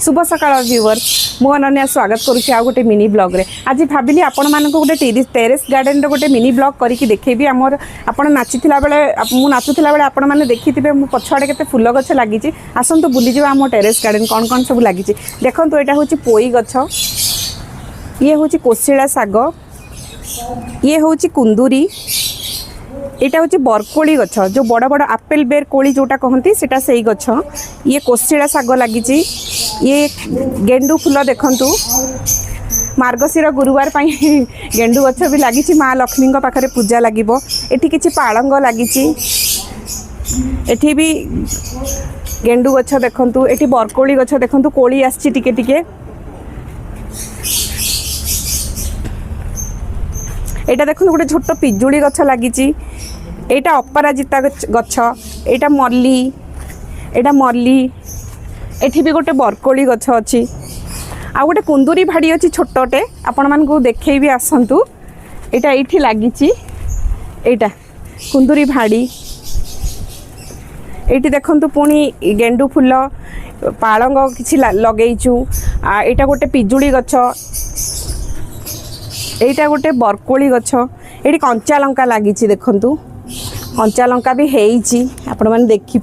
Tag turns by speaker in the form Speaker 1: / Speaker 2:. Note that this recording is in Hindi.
Speaker 1: शुभ सकाळ व्यूअर्स मु अनन्या स्वागत करुच्ची आ गोटे मिनी ब्लॉग रे आज भाविली आपण मानक गोटे टेरेस गार्डन रे गोटे मिनी ब्लॉग करके देखेबी आमर आपण नाचिथिला बेले मु नाचुथिला बेले आपण माने देखिथिबे मु पछाडे केते फूल गछ लागिची आसंतु बुली जिवा आम टेरेस गार्डन कोन कोन सब लागिची देखंतु एटा होची पोई गछ ये होची कोसिला साग ये होची कुंदूरी एटा होची बरकोली गछ जो बड़ बड़ आपेल बेर कोली जोटा कहती सेटा सेई गछ ये कोसिला साग लागिची ये गेंडू फूल देखंतु मार्गशीर गुरुवार गेंडू गछ भी लगी माँ लक्ष्मी पाखे पूजा लगे एठी किछि पालंग लगी एठी भी गेंडू गछ देखंतु एठी बरकोली गछ देखंतु कोली आछि टिके टिके एटा देखंतु गोटे छोट पिजुली गछ लगी एटा अपराजिता गछ एटा मल्ली एठी भी गोटे बरकोली गछ अछि आ गोटे कुंदूरी भाड़ी अच्छी छोटे आपण मान को देखे भी आसतु एटा एठी लागिची एटा कुंदूरी भाड़ी एठी देखंतु पुणी गेंडू फूल पालंग किछि लगेइचु आ एटा गोटे पिजुली गछ एटा गोटे बरकोली गछ एठी कंचा लंका लागिची देखंतु कंचा लंका भी हेइची आपण मान देखि